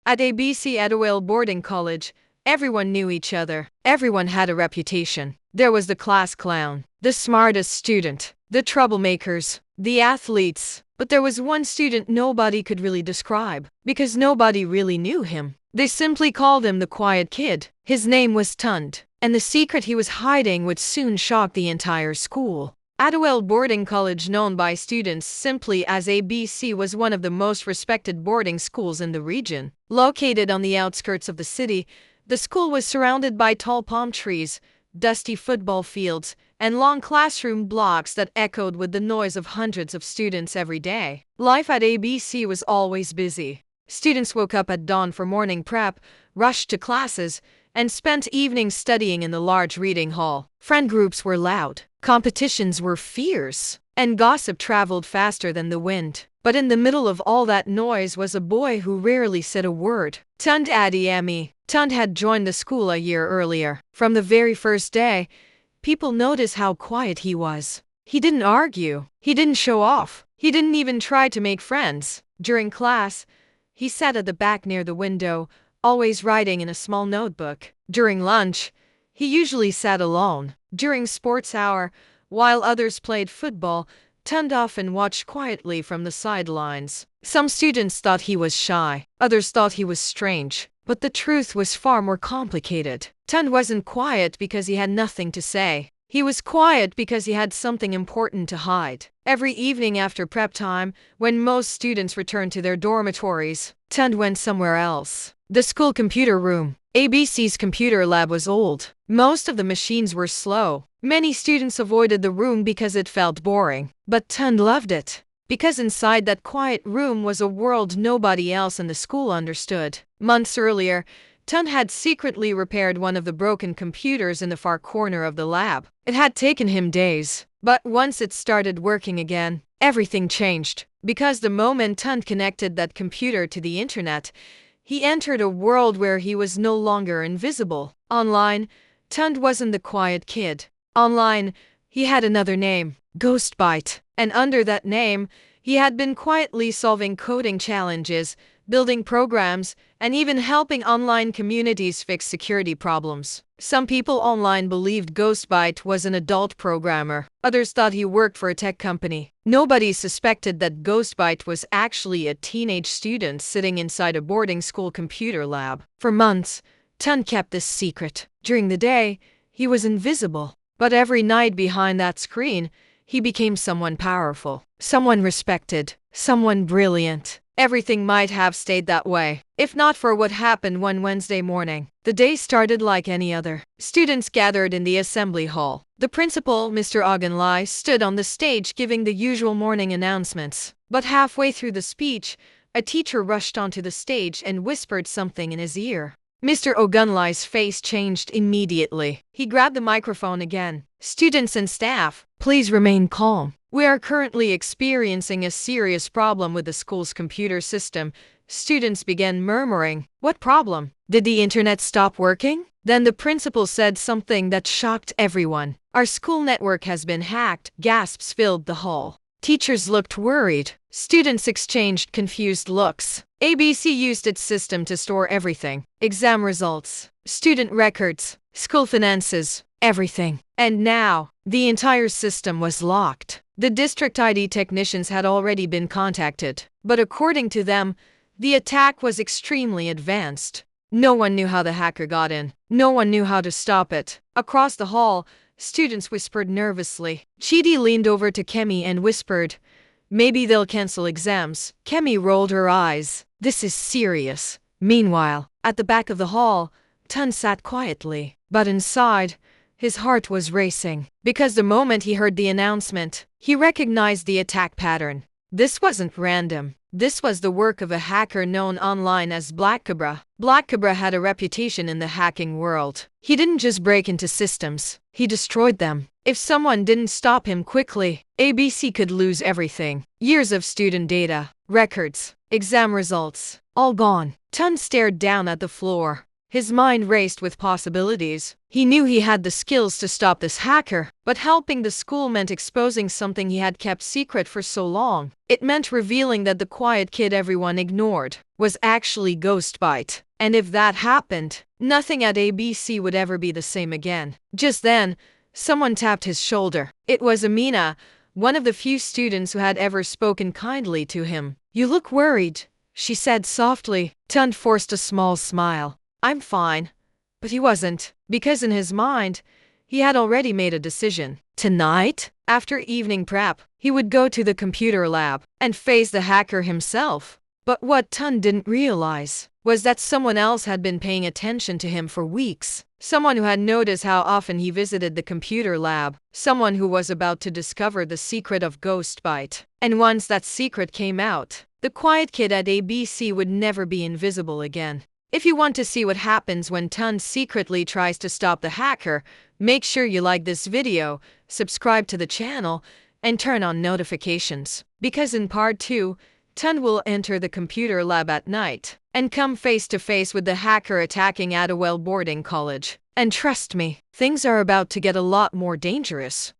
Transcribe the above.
At ABC Adewale Boarding College, everyone knew each other. Everyone had a reputation. There was the class clown, the smartest student, the troublemakers, the athletes. But there was one student nobody could really describe, because nobody really knew him. They simply called him the quiet kid. His name was Tunde, and the secret he was hiding would soon shock the entire school. Adewale Boarding College, known by students simply as ABC, was one of the most respected boarding schools in the region. Located on the outskirts of the city, the school was surrounded by tall palm trees, dusty football fields, and long classroom blocks that echoed with the noise of hundreds of students every day. Life at ABC was always busy. Students woke up at dawn for morning prep, rushed to classes, and spent evenings studying in the large reading hall. Friend groups were loud, competitions were fierce, and gossip traveled faster than the wind. But in the middle of all that noise was a boy who rarely said a word. Tunde Adeyemi. Tunde had joined the school a year earlier. From the very first day, people noticed how quiet he was. He didn't argue. He didn't show off. He didn't even try to make friends. During class, he sat at the back near the window, always writing in a small notebook. During lunch, he usually sat alone. During sports hour, while others played football, Tunde often watched quietly from the sidelines. Some students thought he was shy. Others thought he was strange. But the truth was far more complicated. Tunde wasn't quiet because he had nothing to say. He was quiet because he had something important to hide. Every evening after prep time, when most students returned to their dormitories, Tunde went somewhere else. The school computer room. ABC's computer lab was old. Most of the machines were slow. Many students avoided the room because it felt boring. But Tunde loved it, because inside that quiet room was a world nobody else in the school understood. Months earlier, Tunde had secretly repaired one of the broken computers in the far corner of the lab. It had taken him days, but once it started working again, everything changed. Because the moment Tunde connected that computer to the internet, he entered a world where he was no longer invisible. Online, Tunde wasn't the quiet kid. Online, he had another name, Ghostbite. And under that name, he had been quietly solving coding challenges, building programs, and even helping online communities fix security problems. Some people online believed Ghostbite was an adult programmer. Others thought he worked for a tech company. Nobody suspected that Ghostbite was actually a teenage student sitting inside a boarding school computer lab. For months, Tunde kept this secret. During the day, he was invisible. But every night behind that screen, he became someone powerful, someone respected, someone brilliant. Everything might have stayed that way, if not for what happened one Wednesday morning. The day started like any other. Students gathered in the assembly hall. The principal, Mr. Ogunlai, stood on the stage giving the usual morning announcements. But halfway through the speech, a teacher rushed onto the stage and whispered something in his ear. Mr. Ogunlai's face changed immediately. He grabbed the microphone again. "Students and staff, please remain calm. We are currently experiencing a serious problem with the school's computer system." Students began murmuring. What problem? Did the internet stop working? Then the principal said something that shocked everyone. "Our school network has been hacked." Gasps filled the hall. Teachers looked worried. Students exchanged confused looks. ABC used its system to store everything. Exam results, student records, school finances, everything. And now, the entire system was locked. The district ID technicians had already been contacted. But according to them, the attack was extremely advanced. No one knew how the hacker got in. No one knew how to stop it. Across the hall, students whispered nervously. Chidi leaned over to Kemi and whispered, "Maybe they'll cancel exams." Kemi rolled her eyes. "This is serious." Meanwhile, at the back of the hall, Tunde sat quietly. But inside, his heart was racing. Because the moment he heard the announcement, he recognized the attack pattern. This wasn't random. This was the work of a hacker known online as Black Cobra. Black Cobra had a reputation in the hacking world. He didn't just break into systems, he destroyed them. If someone didn't stop him quickly, ABC could lose everything. Years of student data, records, exam results, all gone. Tunde stared down at the floor. His mind raced with possibilities. He knew he had the skills to stop this hacker, but helping the school meant exposing something he had kept secret for so long. It meant revealing that the quiet kid everyone ignored was actually Ghostbite. And if that happened, nothing at ABC would ever be the same again. Just then, someone tapped his shoulder. It was Amina, one of the few students who had ever spoken kindly to him. "You look worried," she said softly. Tunde forced a small smile. "I'm fine." But he wasn't, because in his mind, he had already made a decision. Tonight, after evening prep, he would go to the computer lab and face the hacker himself. But what Tunde didn't realize was that someone else had been paying attention to him for weeks. Someone who had noticed how often he visited the computer lab. Someone who was about to discover the secret of Ghostbite. And once that secret came out, the quiet kid at ABC would never be invisible again. If you want to see what happens when Tunde secretly tries to stop the hacker, make sure you like this video, subscribe to the channel, and turn on notifications. Because in part 2, Tunde will enter the computer lab at night and come face to face with the hacker attacking Adewale Boarding College. And trust me, things are about to get a lot more dangerous.